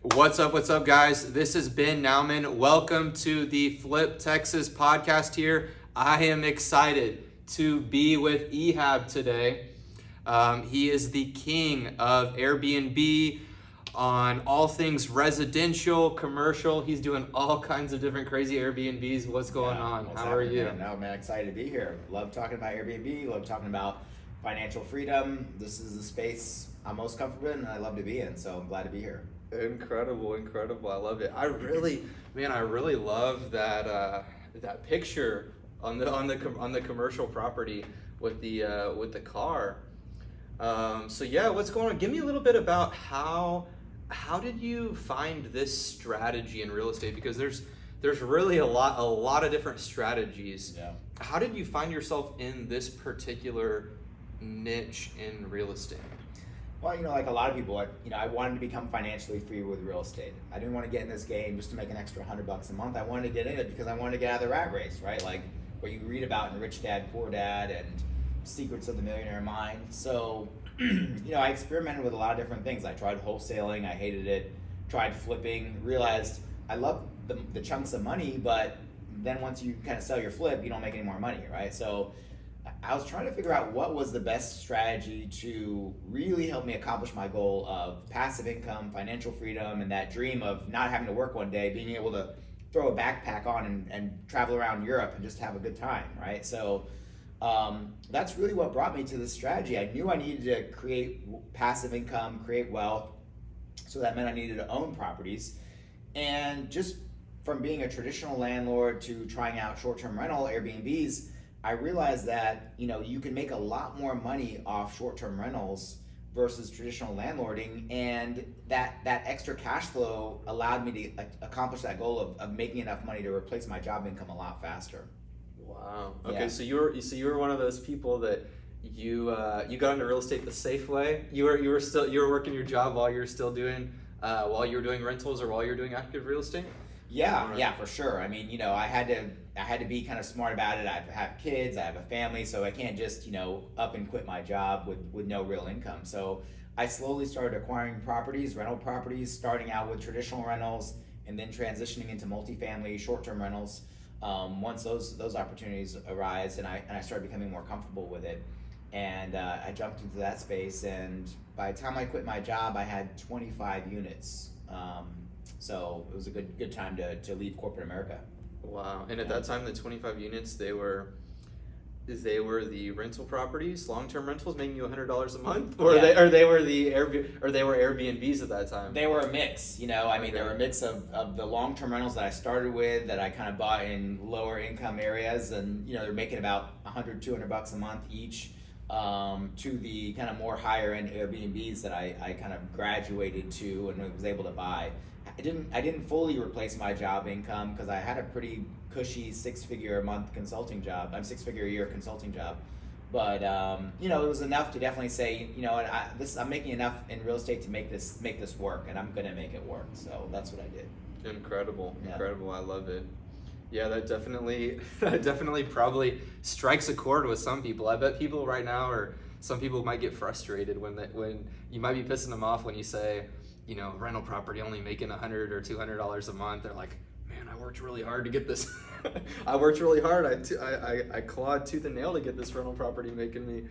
What's up, guys? This is Ben Nauman. Welcome to the Flip Texas podcast here. I am excited to be with Ehab today. He is the king of Airbnb on all things residential, commercial. He's doing all kinds of different crazy Airbnbs. What's going on? How are you? No, man, excited to be here. Love talking about Airbnb, love talking about financial freedom. This is the space I'm most comfortable in and I love to be in, so I'm glad to be here. Incredible. I love it. I really love that that picture on the commercial property with the car. So yeah, what's going on? Give me a little bit about how did you find this strategy in real estate? Because there's really a lot of different strategies. Yeah. How did you find yourself in this particular niche in real estate? Well, like a lot of people, I wanted to become financially free with real estate. I didn't want to get in this game just to make an extra $100 a month. I wanted to get in it because I wanted to get out of the rat race, right? Like what you read about in Rich Dad, Poor Dad and Secrets of the Millionaire Mind. So, I experimented with a lot of different things. I tried wholesaling, I hated it. Tried flipping, realized I love the chunks of money, but then once you kind of sell your flip, you don't make any more money, right? So I was trying to figure out what was the best strategy to really help me accomplish my goal of passive income, financial freedom, and that dream of not having to work one day, being able to throw a backpack on and travel around Europe and just have a good time, right? So that's really what brought me to this strategy. I knew I needed to create passive income, create wealth, so that meant I needed to own properties. And just from being a traditional landlord to trying out short-term rental Airbnbs, I realized that you can make a lot more money off short-term rentals versus traditional landlording, and that extra cash flow allowed me to accomplish that goal of making enough money to replace my job income a lot faster. Wow. Okay, Yeah. so you were one of those people that you got into real estate the safe way. You were working your job while you were still doing while you were doing rentals or while you were doing active real estate. Yeah, for sure. I mean, I had to be kind of smart about it. I have kids, I have a family, so I can't just, up and quit my job with no real income. So I slowly started acquiring properties, rental properties, starting out with traditional rentals and then transitioning into multifamily, short-term rentals. Once those opportunities arise and I started becoming more comfortable with it. And I jumped into that space, and by the time I quit my job, I had 25 units. So it was a good time to leave corporate America. Wow. And at that time, the 25 units, they were the rental properties, long-term rentals, making you $100 a month, or they were Airbnbs at that time. They were a mix. They were a mix of the long-term rentals that I started with that I kind of bought in lower income areas, and they're making about $100, $200 a month each, to the kind of more higher end Airbnbs that I kind of graduated to and was able to buy. I didn't fully replace my job income because I had a pretty cushy $6-figure a year consulting job, but it was enough to definitely say, I'm making enough in real estate to make this work, and I'm gonna make it work. So that's what I did. Incredible. I love it. Yeah, that definitely probably strikes a chord with some people. I bet people right now, or some people might get frustrated when you might be pissing them off when you say, rental property only making $100 or $200 a month. They're like, man, I worked really hard to get this. I worked really hard. I clawed tooth and nail to get this rental property making me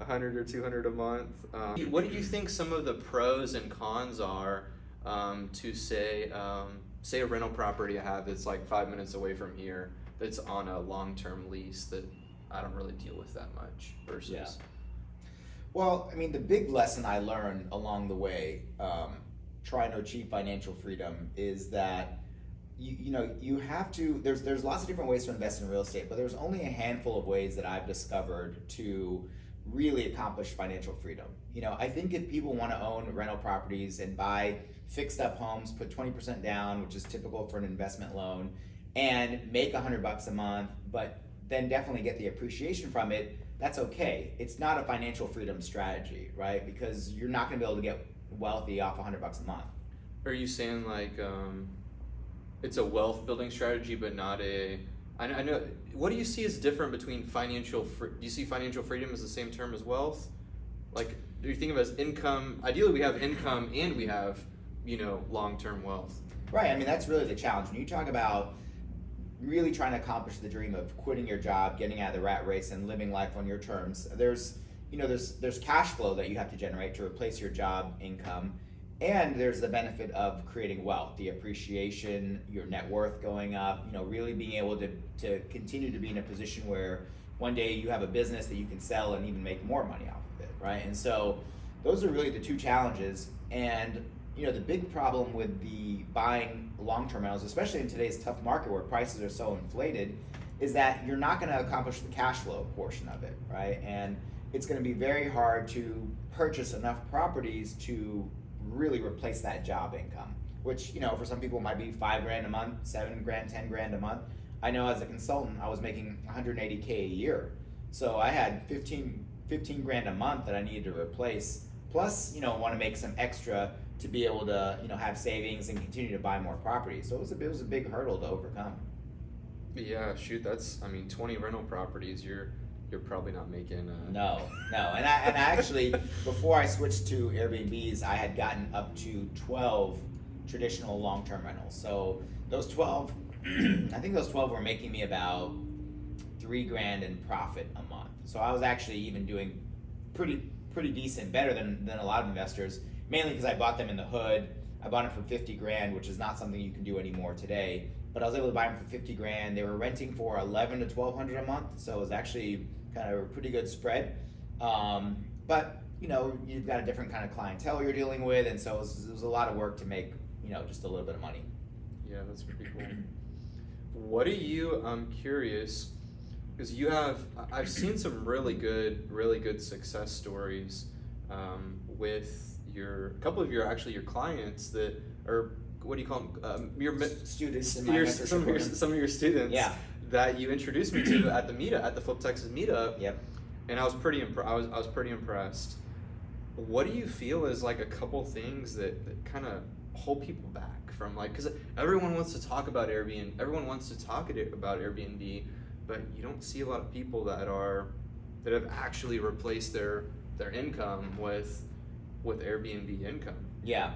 $100 or $200 a month. What do you think some of the pros and cons are to say a rental property I have that's like 5 minutes away from here that's on a long-term lease that I don't really deal with that much versus... Yeah. Well, the big lesson I learned along the way, trying to achieve financial freedom, is that you have to. There's lots of different ways to invest in real estate, but there's only a handful of ways that I've discovered to really accomplish financial freedom. I think if people want to own rental properties and buy fixed up homes, put 20% down, which is typical for an investment loan, and make $100 a month, but then definitely get the appreciation from it, that's okay. It's not a financial freedom strategy, right? Because you're not going to be able to get wealthy off $100 a month. Are you saying like it's a wealth building strategy, but not a? I know. What do you see as different between financial? Do you see financial freedom as the same term as wealth? Like, do you think of it as income? Ideally, we have income and we have long-term wealth. Right. I mean, that's really the challenge. When you talk about really trying to accomplish the dream of quitting your job, getting out of the rat race, and living life on your terms, there's cash flow that you have to generate to replace your job income, and there's the benefit of creating wealth, the appreciation, your net worth going up. Really being able to continue to be in a position where one day you have a business that you can sell and even make more money off of it, right? And so those are really the two challenges. And the big problem with the buying long-term rentals, especially in today's tough market where prices are so inflated, is that you're not going to accomplish the cash flow portion of it, right? And it's going to be very hard to purchase enough properties to really replace that job income, which for some people might be $5,000 a month, $7,000, $10,000 a month. I know as a consultant, I was making $180K a year, so I had 15 grand a month that I needed to replace. Plus, want to make some extra to be able to have savings and continue to buy more properties. So it was a big hurdle to overcome. Yeah, shoot, that's 20 rental properties. You're probably not making. No, and I actually before I switched to Airbnbs, I had gotten up to 12 traditional long-term rentals. So those 12, I think those 12 were making me about $3,000 in profit a month. So I was actually even doing pretty decent, better than a lot of investors. Mainly because I bought them in the hood. I bought them for 50 grand, which is not something you can do anymore today. But I was able to buy them for 50 grand. They were renting for 11 to 1,200 a month, so it was actually kind of a pretty good spread. But you've got a different kind of clientele you're dealing with, and so it was a lot of work to make just a little bit of money. Yeah, that's pretty cool. What do you? I'm curious because I've seen some really good success stories with a couple of your clients that are, what do you call them? Your students in my mentorship program. Some of your students. Yeah. That you introduced me to at the Flip Texas meetup. Yep. And I was pretty impressed. What do you feel is like a couple things that kind of hold people back from, like, because everyone wants to talk about Airbnb, but you don't see a lot of people that have actually replaced their income with Airbnb income. Yeah.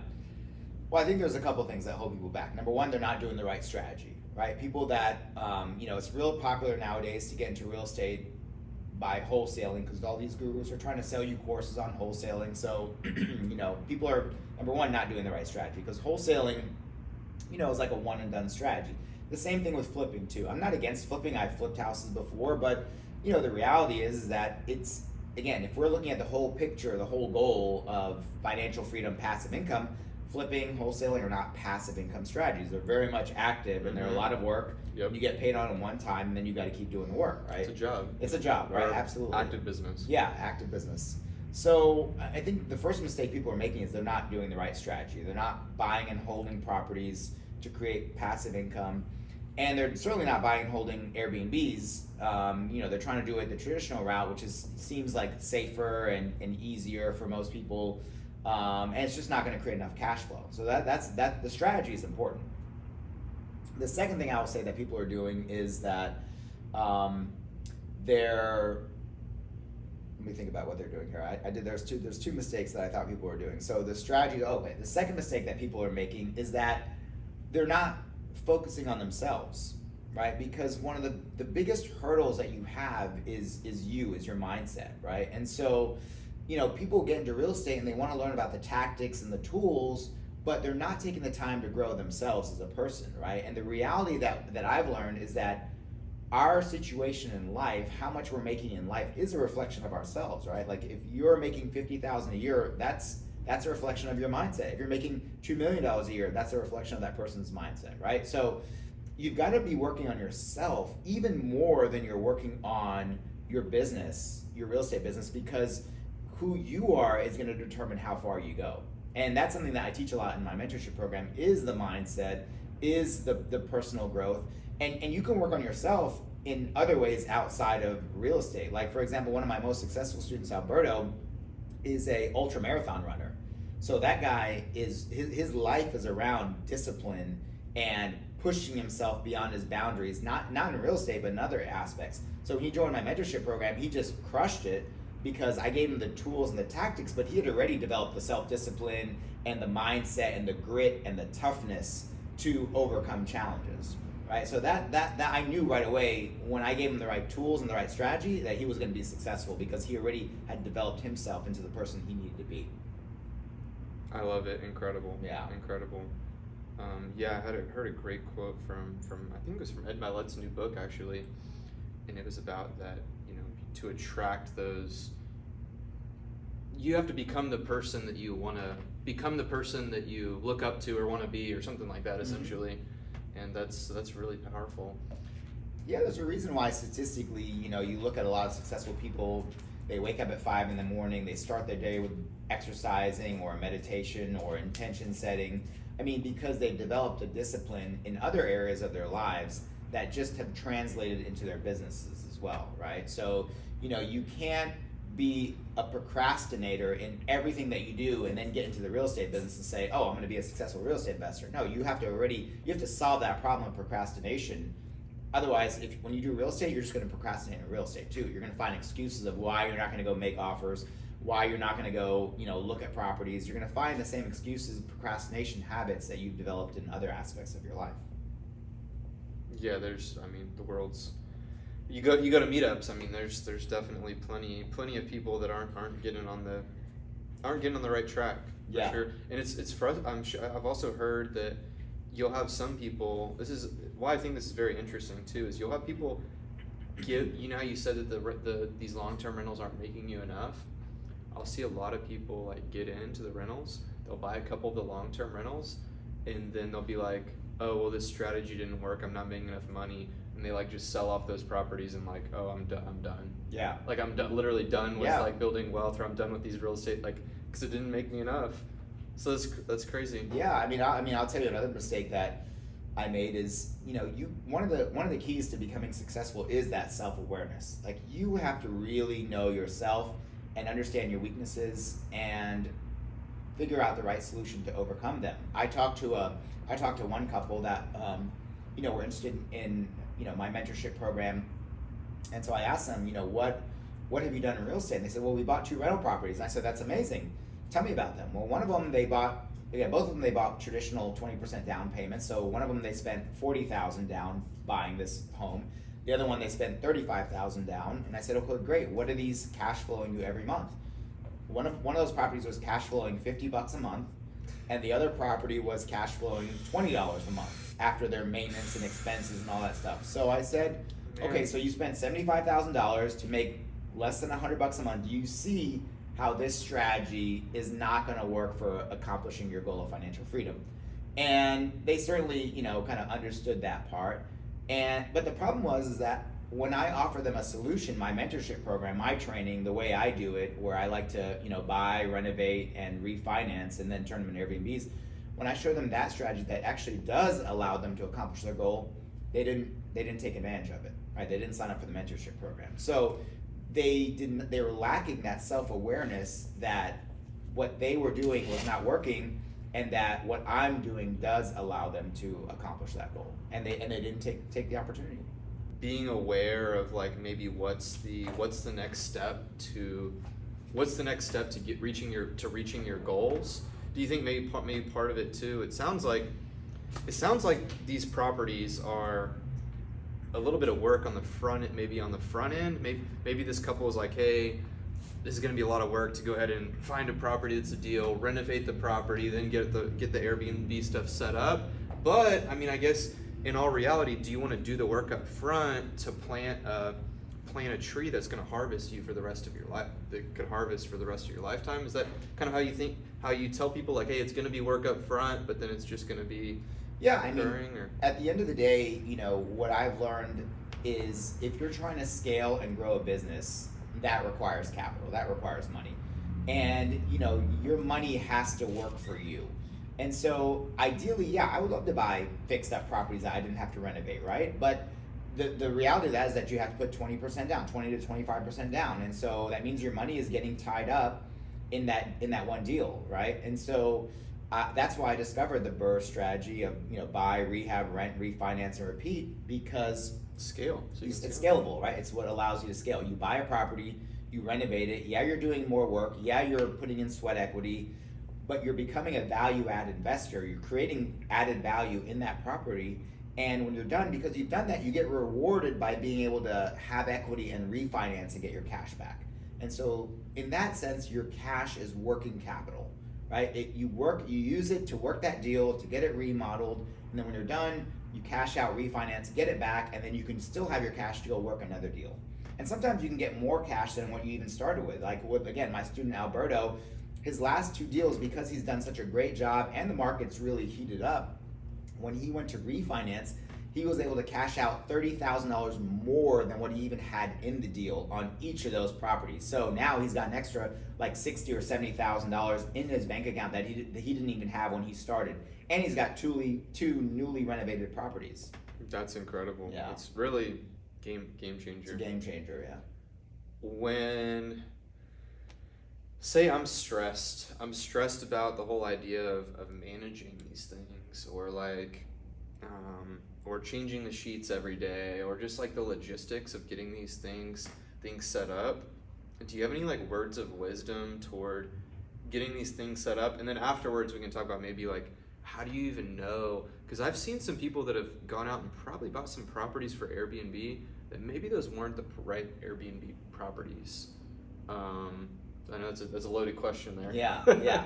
Well, I think there's a couple things that hold people back. Number one, they're not doing the right strategy, right? People that, it's real popular nowadays to get into real estate by wholesaling, because all these gurus are trying to sell you courses on wholesaling. So, people are, number one, not doing the right strategy, because wholesaling, is like a one and done strategy. The same thing with flipping too. I'm not against flipping. I've flipped houses before, but the reality is that it's, again, if we're looking at the whole picture, the whole goal of financial freedom, passive income, flipping, wholesaling are not passive income strategies. They're very much active, and they're a lot of work. Yep. You get paid on them one time, and then you got to keep doing the work, right? It's a job. It's a job, right? Or Absolutely. Active business. Yeah, active business. So I think the first mistake people are making is they're not doing the right strategy. They're not buying and holding properties to create passive income. And they're certainly not buying and holding Airbnbs. They're trying to do it the traditional route, which seems like safer and easier for most people. And it's just not going to create enough cash flow. So that's the strategy is important. The second thing I will say that people are doing is that they're, let me think about what they're doing here. There's two mistakes that I thought people were doing. So the strategy, the second mistake that people are making is that they're not focusing on themselves, right? Because one of the biggest hurdles that you have is your mindset, right? And so, people get into real estate and they want to learn about the tactics and the tools, but they're not taking the time to grow themselves as a person, right? And the reality that I've learned is that our situation in life, how much we're making in life, is a reflection of ourselves, right? Like if you're making $50,000 a year, that's a reflection of your mindset. If you're making $2 million a year, that's a reflection of that person's mindset, right? So you've got to be working on yourself even more than you're working on your business, your real estate business, because who you are is going to determine how far you go. And that's something that I teach a lot in my mentorship program, is the mindset, is the personal growth. And you can work on yourself in other ways outside of real estate. Like, for example, one of my most successful students, Alberto, is a ultra marathon runner. So that guy his life is around discipline and pushing himself beyond his boundaries, not in real estate, but in other aspects. So when he joined my mentorship program, he just crushed it because I gave him the tools and the tactics, but he had already developed the self-discipline and the mindset and the grit and the toughness to overcome challenges, right? So that I knew right away when I gave him the right tools and the right strategy that he was going to be successful, because he already had developed himself into the person he needed to be. I love it. Incredible. Yeah. Incredible. Yeah, I heard a great quote from I think it was from Ed Milet's new book actually, and it was about that, to attract those, you have to become the person that you want to become, the person that you look up to or want to be, or something like that, essentially. And that's really powerful. Yeah, there's a reason why statistically, you look at a lot of successful people, they wake up at 5 in the morning, they start their day with exercising or meditation or intention setting. I mean, because they've developed a discipline in other areas of their lives that just have translated into their businesses as well, right? So, you can't be a procrastinator in everything that you do and then get into the real estate business and say, oh, I'm going to be a successful real estate investor. No, you have to solve that problem of procrastination. Otherwise, when you do real estate, you're just going to procrastinate in real estate too. You're going to find excuses of why you're not going to go make offers, why you're not going to go, look at properties. You're going to find the same excuses, procrastination habits that you've developed in other aspects of your life. Yeah, the world's, you go to meetups. There's definitely plenty of people that aren't getting on the right track, for Yeah. sure. And it's I'm sure I've also heard that you'll have some people. This is why I think this is very interesting too. Is you'll have people give. How you said that these long-term rentals aren't making you enough. I'll see a lot of people get into the rentals. They'll buy a couple of the long-term rentals, and then they'll be like, oh, well, this strategy didn't work, I'm not making enough money, and they just sell off those properties and oh, I'm done. Yeah. I'm literally done with Yeah. building wealth, or I'm done with these real estate, because it didn't make me enough. So that's crazy. Yeah, I'll tell you another mistake that I made is, one of the keys to becoming successful is that self-awareness. You have to really know yourself and understand your weaknesses and figure out the right solution to overcome them. I talked to one couple that were interested in my mentorship program, and so I asked them, what have you done in real estate? And they said, well, we bought 2 rental properties. And I said, that's amazing. Tell me about them. Well, both of them they bought traditional 20% down payments. So one of them they spent $40,000 down buying this home. The other one they spent $35,000 down. And I said, okay, great. What are these cash flowing you every month? One of those properties was cash flowing $50 a month, and the other property was cash flowing $20 a month after their maintenance and expenses and all that stuff. So I said, okay, so you spent $75,000 to make less than $100 a month. Do you see how this strategy is not going to work for accomplishing your goal of financial freedom? And they certainly, kind of understood that part. But the problem was that when I offer them a solution, my mentorship program, my training, the way I do it, where I like to, buy, renovate, and refinance, and then turn them into Airbnbs, when I show them that strategy that actually does allow them to accomplish their goal, they didn't take advantage of it, right? They didn't sign up for the mentorship program. So they were lacking that self-awareness that what they were doing was not working, and that what I'm doing does allow them to accomplish that goal. And they didn't take the opportunity. Being aware of maybe what's the next step to reaching your goals. Do you think maybe part of it too? It sounds like these properties are a little bit of work on the front end. Maybe this couple is like, hey, this is going to be a lot of work to go ahead and find a property that's a deal, renovate the property, then get the Airbnb stuff set up. But I guess in all reality, do you want to do the work up front to plant a tree that's going to harvest you for the rest of your life, that could harvest for the rest of your lifetime? Is that kind of how you tell people hey, it's going to be work up front, but then it's just going to be recurring? At the end of the day, what I've learned is if you're trying to scale and grow a business, that requires capital, that requires money. And, your money has to work for you. And so ideally, I would love to buy fixed up properties that I didn't have to renovate, right? But the reality of that is that you have to put 20% down, 20 to 25% down. And so that means your money is getting tied up in that one deal, right? And so that's why I discovered the BRRRR strategy of, buy, rehab, rent, refinance, and repeat, because Scale. it's scalable, right? It's what allows you to scale. You buy a property, you renovate it. Yeah, you're doing more work. Yeah, you're putting in sweat equity, but you're becoming a value-add investor. You're creating added value in that property. And when you're done, because you've done that, you get rewarded by being able to have equity and refinance and get your cash back. And so in that sense, your cash is working capital, right? You use it to work that deal, to get it remodeled, and then when you're done, you cash out, refinance, get it back, and then you can still have your cash to go work another deal. And sometimes you can get more cash than what you even started with. Like with, again, my student Alberto, his last 2 deals, because he's done such a great job and the market's really heated up, when he went to refinance, he was able to cash out $30,000 more than what he even had in the deal on each of those properties. So now he's got an extra like $60,000 or $70,000 in his bank account that he didn't even have when he started, and he's got two newly renovated properties. That's incredible. Yeah. It's really game changer. It's a game changer, yeah. When, say I'm stressed about the whole idea of managing these things, or like or changing the sheets every day, or just like the logistics of getting these things set up. Do you have any like words of wisdom toward getting these things set up? And then afterwards we can talk about maybe like, how do you even know? Because I've seen some people that have gone out and probably bought some properties for Airbnb that maybe those weren't the right Airbnb properties. I know that's a loaded question there. Yeah.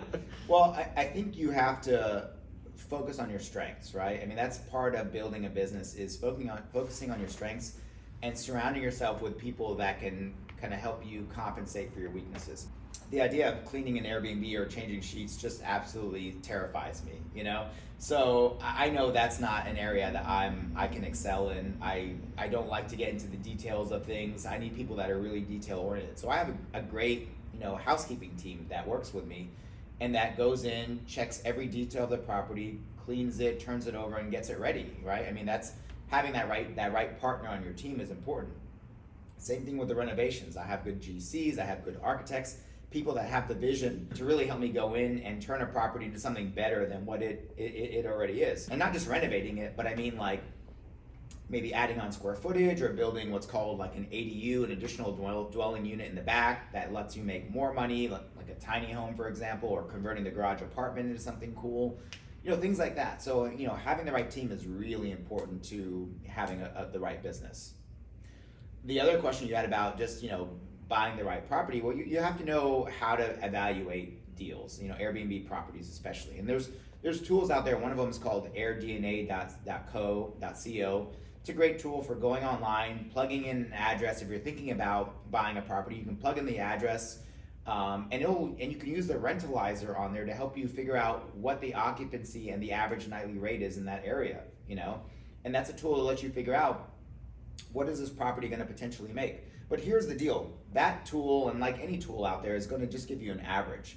Well, I think you have to focus on your strengths, right? I mean, that's part of building a business, is focusing on your strengths and surrounding yourself with people that can kind of help you compensate for your weaknesses. The idea of cleaning an Airbnb or changing sheets just absolutely terrifies me, you know? So I know that's not an area that I can excel in. I don't like to get into the details of things. I need people that are really detail oriented. So I have a great, housekeeping team that works with me, and that goes in, checks every detail of the property, cleans it, turns it over, and gets it ready, right? I mean, that's having that right partner on your team is important. Same thing with the renovations. I have good GCs, I have good architects, people that have the vision to really help me go in and turn a property into something better than what it already is. And not just renovating it, but I mean like maybe adding on square footage, or building what's called like an ADU, an additional dwelling unit in the back that lets you make more money, like a tiny home, for example, or converting the garage apartment into something cool, things like that. So, having the right team is really important to having the right business. The other question you had about just, buying the right property, well, you have to know how to evaluate deals, Airbnb properties especially. And there's tools out there. One of them is called airdna.co. It's a great tool for going online, plugging in an address. If you're thinking about buying a property, you can plug in the address, and you can use the rentalizer on there to help you figure out what the occupancy and the average nightly rate is in that area, And that's a tool to let you figure out, what is this property going to potentially make? But here's the deal. That tool, and like any tool out there, is going to just give you an average.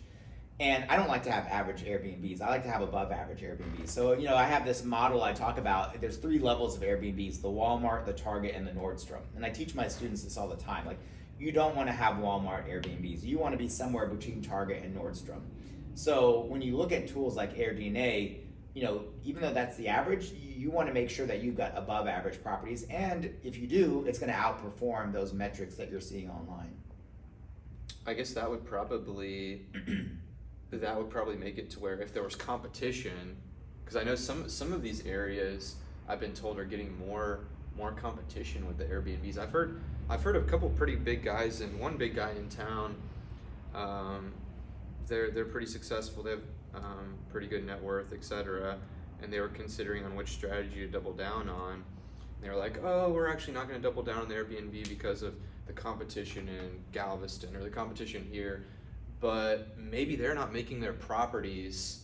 And I don't like to have average Airbnbs. I like to have above average Airbnbs. So, I have this model I talk about. There's 3 levels of Airbnbs: the Walmart, the Target, and the Nordstrom. And I teach my students this all the time. Like, you don't want to have Walmart Airbnbs. You want to be somewhere between Target and Nordstrom. So when you look at tools like AirDNA, even though that's the average, you want to make sure that you've got above average properties. And if you do, it's going to outperform those metrics that you're seeing online. I guess that would probably make it to where if there was competition, because I know some of these areas I've been told are getting more competition with the Airbnbs. I've heard of a couple pretty big guys, and one big guy in town. They're pretty successful. They have pretty good net worth, etc. And they were considering on which strategy to double down on. And they were like, "Oh, we're actually not going to double down on the Airbnb because of the competition in Galveston or the competition here." But maybe they're not making their properties,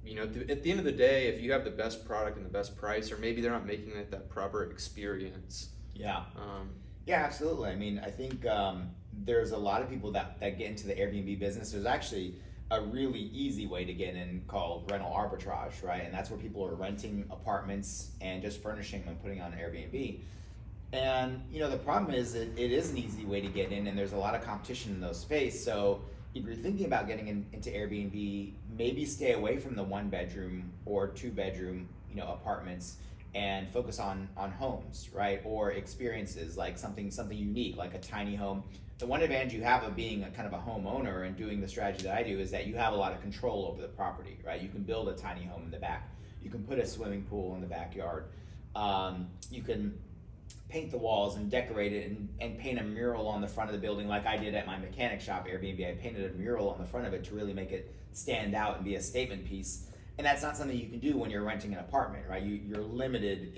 at the end of the day, if you have the best product and the best price, or maybe they're not making it that proper experience. Yeah. Yeah, absolutely. I mean, I think there's a lot of people that get into the Airbnb business. There's actually a really easy way to get in called rental arbitrage, right? And that's where people are renting apartments and just furnishing them and putting on Airbnb. And the problem is it is an easy way to get in, and there's a lot of competition in those space. So if you're thinking about getting into Airbnb, maybe stay away from the 1-bedroom or 2-bedroom apartments, and focus on homes, right? Or experiences, like something unique, like a tiny home. The one advantage you have of being a kind of a homeowner and doing the strategy that I do is that you have a lot of control over the property, right? You can build a tiny home in the back. You can put a swimming pool in the backyard. You can paint the walls and decorate it and paint a mural on the front of the building, like I did at my mechanic shop, Airbnb. I painted a mural on the front of it to really make it stand out and be a statement piece. And that's not something you can do when you're renting an apartment, right? You're limited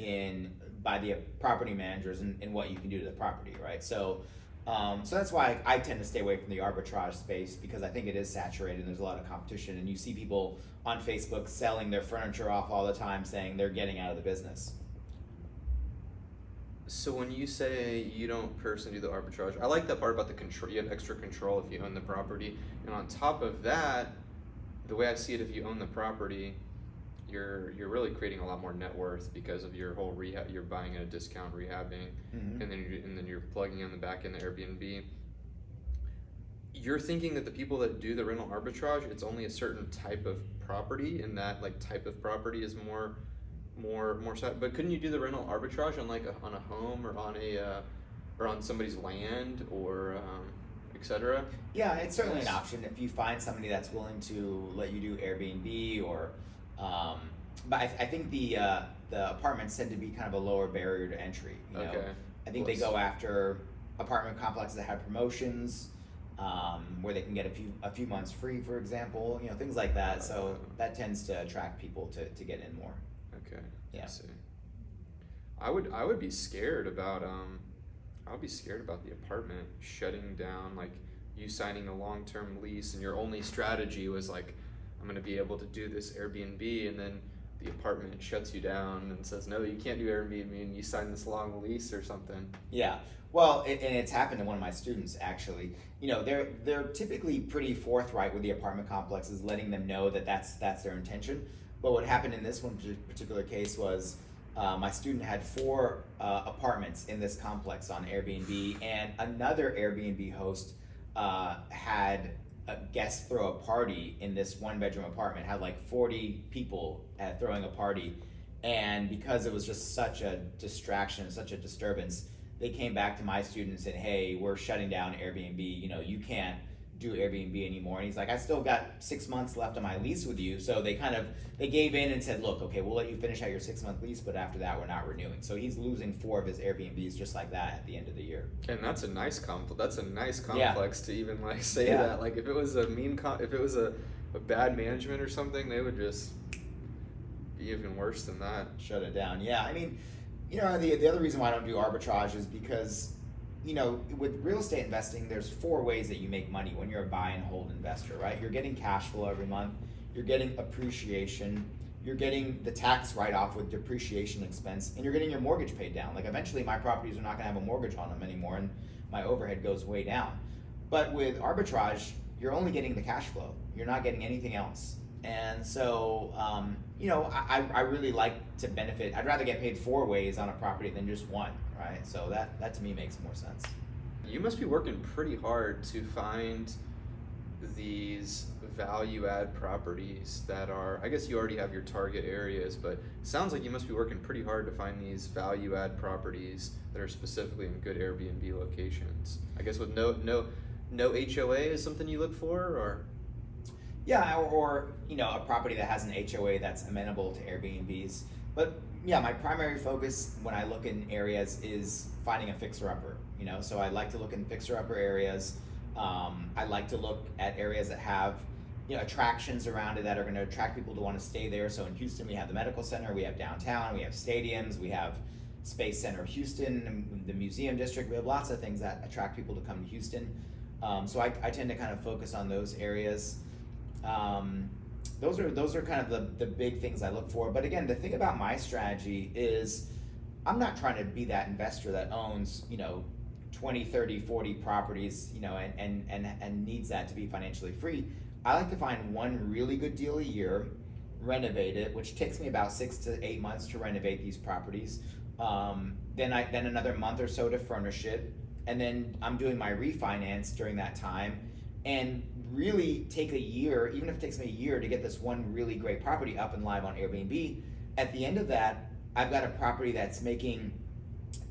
by the property managers in what you can do to the property, right? So that's why I tend to stay away from the arbitrage space, because I think it is saturated and there's a lot of competition, and you see people on Facebook selling their furniture off all the time, saying they're getting out of the business. So when you say you don't personally do the arbitrage, I like that part about the control. You have extra control if you own the property, and on top of that, the way I see it, if you own the property, you're really creating a lot more net worth because of your whole rehab. You're buying at a discount, rehabbing, Mm-hmm. and then you're plugging in the back end the Airbnb. You're thinking that the people that do the rental arbitrage, it's only a certain type of property, and that like type of property is more but couldn't you do the rental arbitrage on on a home or on or on somebody's land or etc.? Yeah, it's certainly an option if you find somebody that's willing to let you do Airbnb or but I think the apartments tend to be kind of a lower barrier to entry, you know. Okay. I think they go after apartment complexes that have promotions, where they can get a few months free, for example, you know, things like that. So that tends to attract people to get in more. Okay. Yeah. I see. I would be scared about the apartment shutting down, like you signing a long-term lease and your only strategy was like, I'm going to be able to do this Airbnb, and then the apartment shuts you down and says, no, you can't do Airbnb, and you sign this long lease or something. Yeah. Well, and it's happened to one of my students, actually. You know, they're typically pretty forthright with the apartment complexes, letting them know that that's their intention. But what happened in this one particular case was my student had 4 apartments in this complex on Airbnb, and another Airbnb host had guests throw a party in this 1-bedroom apartment, had like 40 people throwing a party. And because it was just such a distraction, such a disturbance, they came back to my student and said, hey, we're shutting down Airbnb, you know, you can't do Airbnb anymore. And he's like, I still got 6 months left on my lease with you. So they gave in and said, look, okay, we'll let you finish out your 6-month lease, but after that we're not renewing. So he's losing 4 of his Airbnbs just like that at the end of the year. And that's a nice complex Yeah. to even like say Yeah. that. Like if it was if it was a bad management or something, they would just be even worse than that. Shut it down. Yeah, I mean, you know, the other reason why I don't do arbitrage is because, you know, with real estate investing, there's 4 ways that you make money when you're a buy and hold investor, right? You're getting cash flow every month, you're getting appreciation, you're getting the tax write-off with depreciation expense, and you're getting your mortgage paid down. Like eventually my properties are not gonna have a mortgage on them anymore, and my overhead goes way down. But with arbitrage, you're only getting the cash flow. You're not getting anything else. And so, you know, I really like to benefit. I'd rather get paid 4 ways on a property than just one, right? So that to me makes more sense. You must be working pretty hard to find these value add properties that are, I guess you already have your target areas, but it sounds like you must be working pretty hard to find these value add properties that are specifically in good Airbnb locations. I guess with no HOA is something you look for, or? Yeah, or you know, a property that has an HOA that's amenable to Airbnbs. But yeah, my primary focus when I look in areas is finding a fixer-upper. You know, so I like to look in fixer-upper areas. I like to look at areas that have, you know, attractions around it that are going to attract people to want to stay there. So in Houston, we have the medical center, we have downtown, we have stadiums, we have Space Center Houston, the museum district. We have lots of things that attract people to come to Houston. So I tend to kind of focus on those areas. Those are kind of the big things I look for. But again, the thing about my strategy is I'm not trying to be that investor that owns, you know, 20, 30, 40 properties, you know, and needs that to be financially free. I like to find one really good deal a year, renovate it, which takes me about 6 to 8 months to renovate these properties. Then another month or so to furnish it, and then I'm doing my refinance during that time, and really take a year, even if it takes me a year to get this one really great property up and live on Airbnb. At the end of that, I've got a property that's making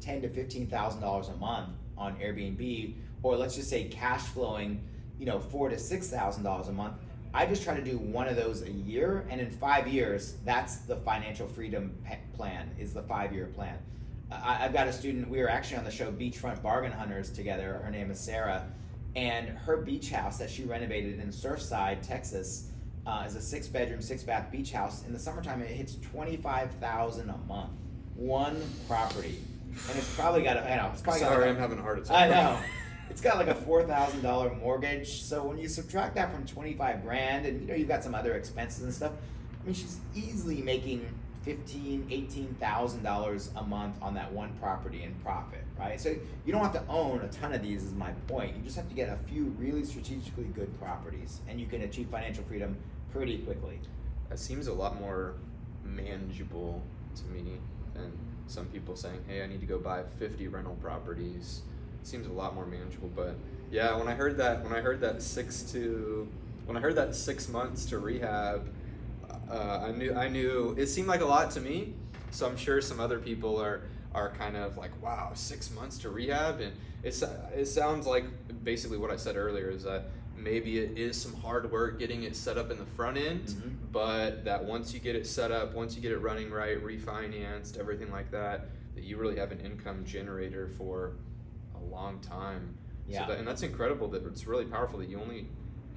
$10,000 to $15,000 a month on Airbnb, or let's just say cash flowing, $4,000 to $6,000 a month. I just try to do one of those a year, and in 5 years, that's the financial freedom plan. Is the 5-year plan. I've got a student. We were actually on the show Beachfront Bargain Hunters together. Her name is Sarah, and her beach house that she renovated in Surfside, Texas, is a 6-bedroom, 6-bath beach house. In the summertime, it hits $25,000 a month. One property, and it's probably got I'm having a heart attack. I know. It's got like a $4,000 mortgage. So when you subtract that from 25 grand, and you've got some other expenses and stuff, I mean, she's easily making $18,000 a month on that one property in profit, right? So you don't have to own a ton of these, is my point. You just have to get a few really strategically good properties, and you can achieve financial freedom pretty quickly. That seems a lot more manageable to me than some people saying, hey, I need to go buy 50 rental properties. It seems a lot more manageable. But yeah, when I heard that 6 months to rehab, I knew it seemed like a lot to me. So I'm sure some other people are kind of like, wow, 6 months to rehab. And it sounds like basically what I said earlier is that maybe it is some hard work getting it set up in the front end, but that once you get it set up, once you get it running right, refinanced, everything like that, that you really have an income generator for a long time. Yeah. And that's incredible. That it's really powerful that you only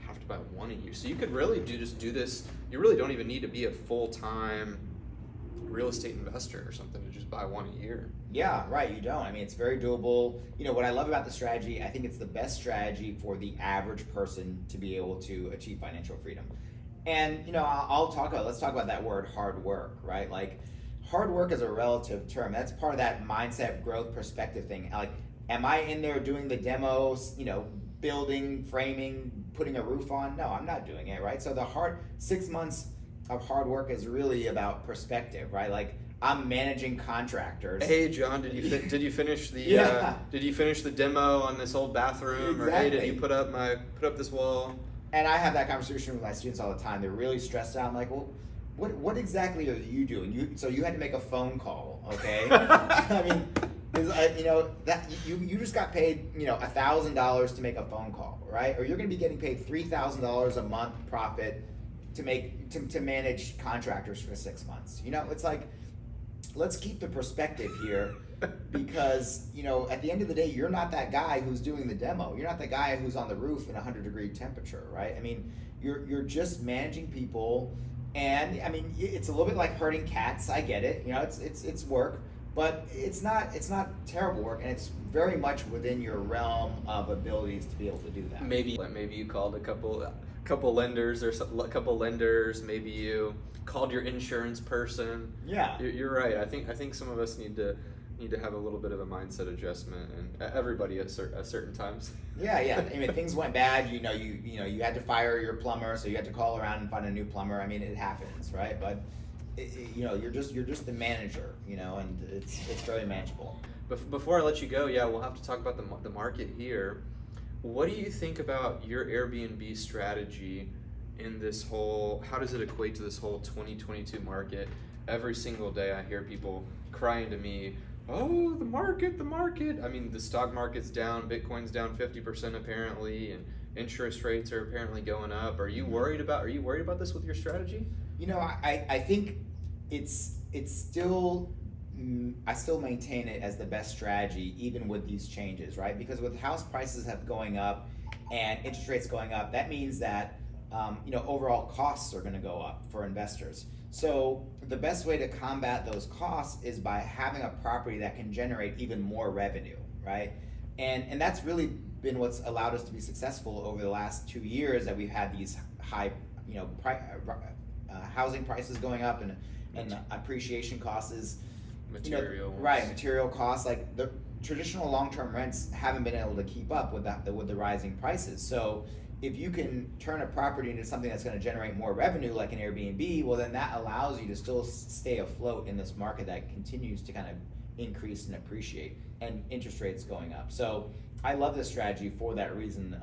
have to buy one a year. So you could really do this. You really don't even need to be a full-time real estate investor or something to just buy one a year. Yeah, right. You don't. I mean, it's very doable. What I love about the strategy, I think it's the best strategy for the average person to be able to achieve financial freedom. And let's talk about that word, hard work, right? Like, hard work is a relative term. That's part of that mindset growth perspective thing. Like, am I in there doing the demos, building, framing, putting a roof on? No, I'm not doing it, right? So the 6 months of hard work is really about perspective, right? Like, I'm managing contractors. Hey, John, did you finish the did you finish the demo on this old bathroom? Exactly. Or hey, did you put up this wall? And I have that conversation with my students all the time. They're really stressed out. I'm like, well, what exactly are you doing? So you had to make a phone call, okay? I mean, that you just got paid $1,000 to make a phone call, right? Or you're going to be getting paid $3,000 a month profit to manage contractors for 6 months. It's like, let's keep the perspective here, because at the end of the day, you're not that guy who's doing the demo. You're not the guy who's on the roof in 100-degree temperature, right? I mean, you're just managing people, and I mean, it's a little bit like herding cats. I get it. It's work, but it's not terrible work, and it's very much within your realm of abilities to be able to do that. Maybe you called a couple lenders or a couple lenders. Maybe you called your insurance person. Yeah, you're right. I think some of us need to have a little bit of a mindset adjustment, and everybody at certain times. Yeah. I mean, things went bad. You had to fire your plumber, so you had to call around and find a new plumber. I mean, it happens, right? But you're just the manager, and it's very manageable. Before I let you go, we'll have to talk about the market here. What do you think about your Airbnb strategy in this whole, how does it equate to this whole 2022 market? Every single day I hear people crying to me, oh, the market. I mean, the stock market's down, Bitcoin's down 50% apparently, and interest rates are apparently going up. Are you worried about this with your strategy? I think it's still, I still maintain it as the best strategy, even with these changes, right? Because with house prices going up and interest rates going up, that means that overall costs are going to go up for investors. So the best way to combat those costs is by having a property that can generate even more revenue, right? And that's really been what's allowed us to be successful over the last 2 years, that we've had these high, housing prices going up and appreciation costs. Material costs. Like, the traditional long-term rents haven't been able to keep up with the rising prices. So if you can turn a property into something that's going to generate more revenue, like an Airbnb, well, then that allows you to still stay afloat in this market that continues to kind of increase and appreciate, and interest rates going up. So I love this strategy for that reason,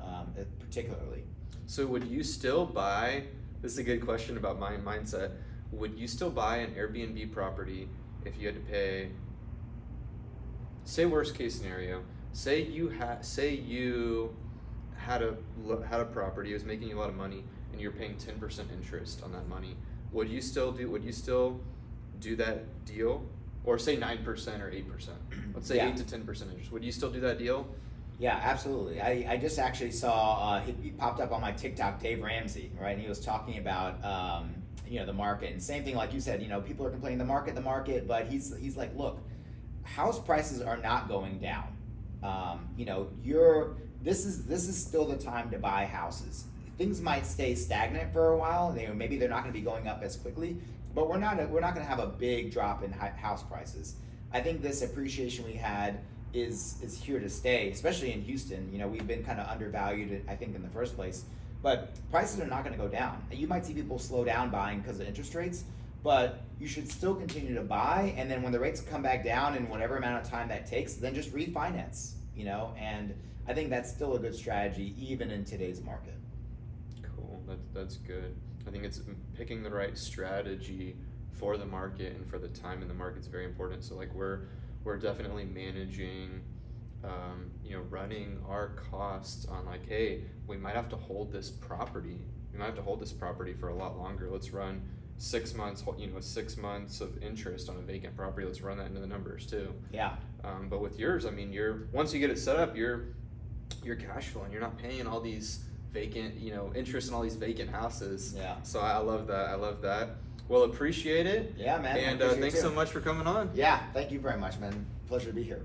particularly. So would you still buy, this is a good question about my mindset, would you still buy an Airbnb property if you had to pay, say worst case scenario, say you had a property, it was making you a lot of money, and you're paying 10% interest on that money, would you still do that deal? Or say 9% or 8%. Let's say Yeah. 8 to 10% interest. Would you still do that deal? Yeah, absolutely. I just actually saw he popped up on my TikTok, Dave Ramsey, right? And he was talking about the market, and same thing like you said. People are complaining the market, but he's like, look, house prices are not going down. This is still the time to buy houses. Things might stay stagnant for a while. Maybe they're not going to be going up as quickly, but we're not going to have a big drop in house prices. I think this appreciation we had is here to stay, especially in Houston. We've been kind of undervalued, I think, in the first place, but prices are not going to go down. You might see people slow down buying because of interest rates, but you should still continue to buy, and then when the rates come back down in whatever amount of time that takes, then just refinance, and I think that's still a good strategy even in today's market. Cool, that's good. I think it's picking the right strategy for the market and for the time in the market is very important. So like we're definitely managing, running our costs on like, hey, we might have to hold this property. We might have to hold this property for a lot longer. Let's run 6 months, 6 months of interest on a vacant property. Let's run that into the numbers too. Yeah. But with yours, I mean, once you get it set up, you're cash flowing. You're not paying all these vacant, interest in all these vacant houses. Yeah. So I love that. Well, appreciate it. Yeah, man. And Appreciate thanks it so too. much for coming on. Yeah, thank you very much, man. Pleasure to be here.